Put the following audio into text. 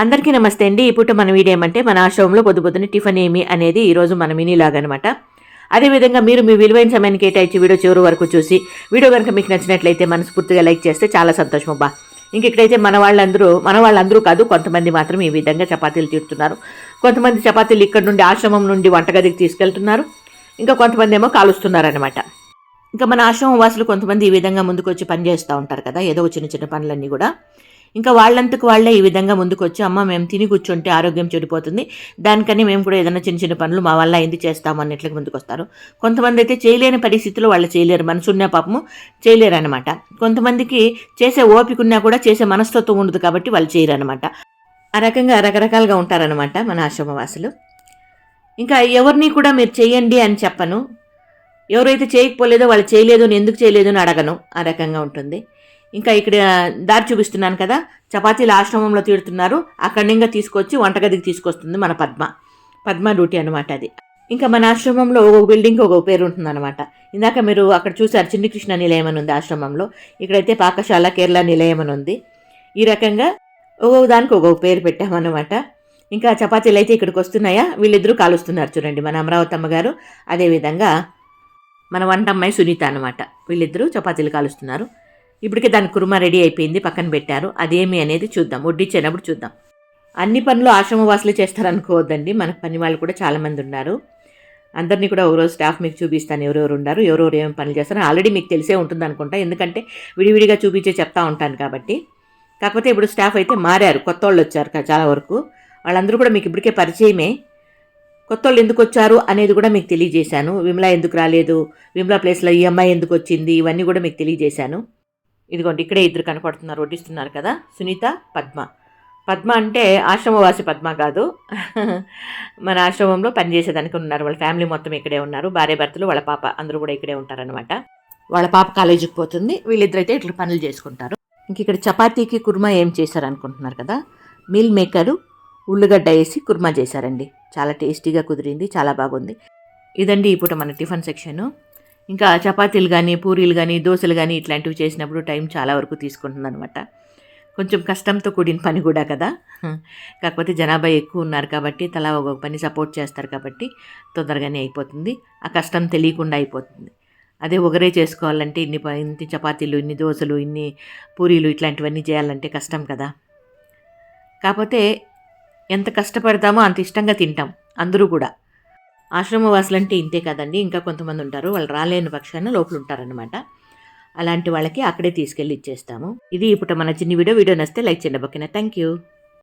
అందరికీ నమస్తే అండి. ఇప్పుడు మన వీడియో ఏమంటే మన ఆశ్రమంలో పొద్దున టిఫిన్ ఏమి అనేది ఈరోజు మన మినీ లాగ్ అనమాట. అదేవిధంగా మీరు మీ విలువైన సమయాన్ని కేటాయించి వీడియో చివరి వరకు చూసి వీడియో కనుక మీకు నచ్చినట్లయితే మనస్ఫూర్తిగా లైక్ చేస్తే చాలా సంతోషం అబ్బా. ఇక్కడైతే మన వాళ్ళందరూ కాదు, కొంతమంది మాత్రం ఈ విధంగా చపాతీలు తీరుతున్నారు. కొంతమంది చపాతీలు ఇక్కడ నుండి ఆశ్రమం నుండి వంటగదికి తీసుకెళ్తున్నారు. ఇంకా కొంతమంది ఏమో కాలుస్తున్నారనమాట. ఇంకా మన ఆశ్రమం వాసులు కొంతమంది ఈ విధంగా ముందుకు వచ్చి పని చేస్తూ ఉంటారు కదా, ఏదో చిన్న చిన్న పనులన్నీ కూడా. ఇంకా వాళ్ళంతకు వాళ్ళే ఈ విధంగా ముందుకు వచ్చి అమ్మ మేము తిని కూర్చుంటే ఆరోగ్యం చెడిపోతుంది, దానికని మేము కూడా ఏదైనా చిన్న చిన్న పనులు మా వల్ల అయింది చేస్తాము అన్నట్లుగా ముందుకు వస్తారు. కొంతమంది అయితే చేయలేని పరిస్థితుల్లో వాళ్ళు చేయలేరు, మనసున్న పాపము చేయలేరు అనమాట. కొంతమందికి చేసే ఓపిక ఉన్నా కూడా చేసే మనస్తత్వం ఉండదు కాబట్టి వాళ్ళు చేయరు అనమాట. ఆ రకంగా రకరకాలుగా ఉంటారనమాట మన ఆశ్రమవాసులు. ఇంకా ఎవరిని కూడా మీరు చేయండి అని చెప్పను, ఎవరైతే చేయకపోలేదో వాళ్ళు చేయలేదు అని ఎందుకు చేయలేదు అని అడగను, ఆ రకంగా ఉంటుంది. ఇంకా ఇక్కడ దారి చూపిస్తున్నాను కదా, చపాతీలు ఆశ్రమంలో తీరుతున్నారు, అక్కడి నుంచి తీసుకొచ్చి వంటగదికి తీసుకొస్తుంది మన పద్మ డ్యూటీ అనమాట అది. ఇంకా మన ఆశ్రమంలో ఒక్కొక్క బిల్డింగ్కి ఒక్కొక్క పేరు ఉంటుందన్నమాట. ఇందాక మీరు అక్కడ చూసారు చిన్ని కృష్ణ నిలయం అని ఉంది ఆశ్రమంలో, ఇక్కడైతే పాకశాల కేరళ నిలయం అని ఉంది. ఈ రకంగా ఒక్కొక్క దానికి ఒక్కొక్క పేరు పెట్టామన్నమాట. ఇంకా చపాతీలు అయితే ఇక్కడికి వస్తున్నాయా, వీళ్ళిద్దరూ కాలుస్తున్నారు చూడండి, మన అమరావతి అమ్మగారు, అదేవిధంగా మన వంట అమ్మాయి సునీత అనమాట. వీళ్ళిద్దరూ చపాతీలు కాలుస్తున్నారు. ఇప్పటికే దాని కుర్మా రెడీ అయిపోయింది, పక్కన పెట్టారు. అదేమి అనేది చూద్దాం, వడ్డించేటప్పుడు చూద్దాం. అన్ని పనులు ఆశ్రమవాసులే చేస్తారనుకోవద్దండి, మన పని వాళ్ళు కూడా చాలామంది ఉన్నారు. అందరినీ కూడా ఒకరోజు స్టాఫ్ మీకు చూపిస్తాను ఎవరెవరు ఉన్నారు, ఎవరెవరు ఏమేమి పనులు చేస్తారో. ఆల్రెడీ మీకు తెలిసే ఉంటుంది అనుకుంటా, ఎందుకంటే విడివిడిగా చూపించే చెప్తా ఉంటాను కాబట్టి. కాకపోతే ఇప్పుడు స్టాఫ్ అయితే మారారు, కొత్త వాళ్ళు వచ్చారు చాలా వరకు. వాళ్ళందరూ కూడా మీకు ఇప్పటికే పరిచయమే. కొత్త వాళ్ళు ఎందుకు వచ్చారు అనేది కూడా మీకు తెలియజేశాను. విమలా ఎందుకు రాలేదు, విమలా ప్లేస్లో ఈ అమ్మాయి ఎందుకు వచ్చింది, ఇవన్నీ కూడా మీకు తెలియజేశాను. ఇదిగోండి ఇక్కడే ఇద్దరు కనపడుతున్నారు, వడ్డిస్తున్నారు కదా, సునీత పద్మ అంటే ఆశ్రమవాసి పద్మ కాదు, మన ఆశ్రమంలో పనిచేసేదానికి ఉన్నారు. వాళ్ళ ఫ్యామిలీ మొత్తం ఇక్కడే ఉన్నారు, భార్య భర్తలు, వాళ్ళ పాప అందరూ కూడా ఇక్కడే ఉంటారనమాట. వాళ్ళ పాప కాలేజీకి పోతుంది, వీళ్ళిద్దరైతే ఇట్లా పనులు చేసుకుంటారు. ఇంక ఇక్కడ చపాతీకి కుర్మా ఏం చేశారనుకుంటున్నారు కదా, మీల్ మేకరు ఉల్లిగడ్డ వేసి కుర్మా చేశారండి. చాలా టేస్టీగా కుదిరింది, చాలా బాగుంది. ఇదండి ఇప్పుడు మన టిఫిన్ సెక్షను. ఇంకా చపాతీలు కానీ పూరీలు కానీ దోశలు కానీ ఇట్లాంటివి చేసినప్పుడు టైం చాలా వరకు తీసుకుంటుంది అనమాట. కొంచెం కష్టంతో కూడిన పని కూడా కదా, కాకపోతే జనాభా ఎక్కువ ఉన్నారు కాబట్టి తలా ఒక పని సపోర్ట్ చేస్తారు కాబట్టి తొందరగానే అయిపోతుంది, ఆ కష్టం తెలియకుండా అయిపోతుంది. అదే ఒకరే చేసుకోవాలంటే ఇన్ని చపాతీలు, ఇన్ని దోశలు, ఇన్ని పూరీలు ఇట్లాంటివన్నీ చేయాలంటే కష్టం కదా. కాకపోతే ఎంత కష్టపడతామో అంత ఇష్టంగా తింటాం అందరూ కూడా. ఆశ్రమవాసులంటే ఇంతే కదండి, ఇంకా కొంతమంది ఉంటారు, వాళ్ళు రాలేని పక్షాన లోపల ఉంటారనమాట. అలాంటి వాళ్ళకి అక్కడే తీసుకెళ్ళి ఇచ్చేస్తాము. ఇది ఇప్పుడు మన చిన్న వీడియో నచ్చితే లైక్ చేయండి. ఓకేనా, థ్యాంక్ యూ.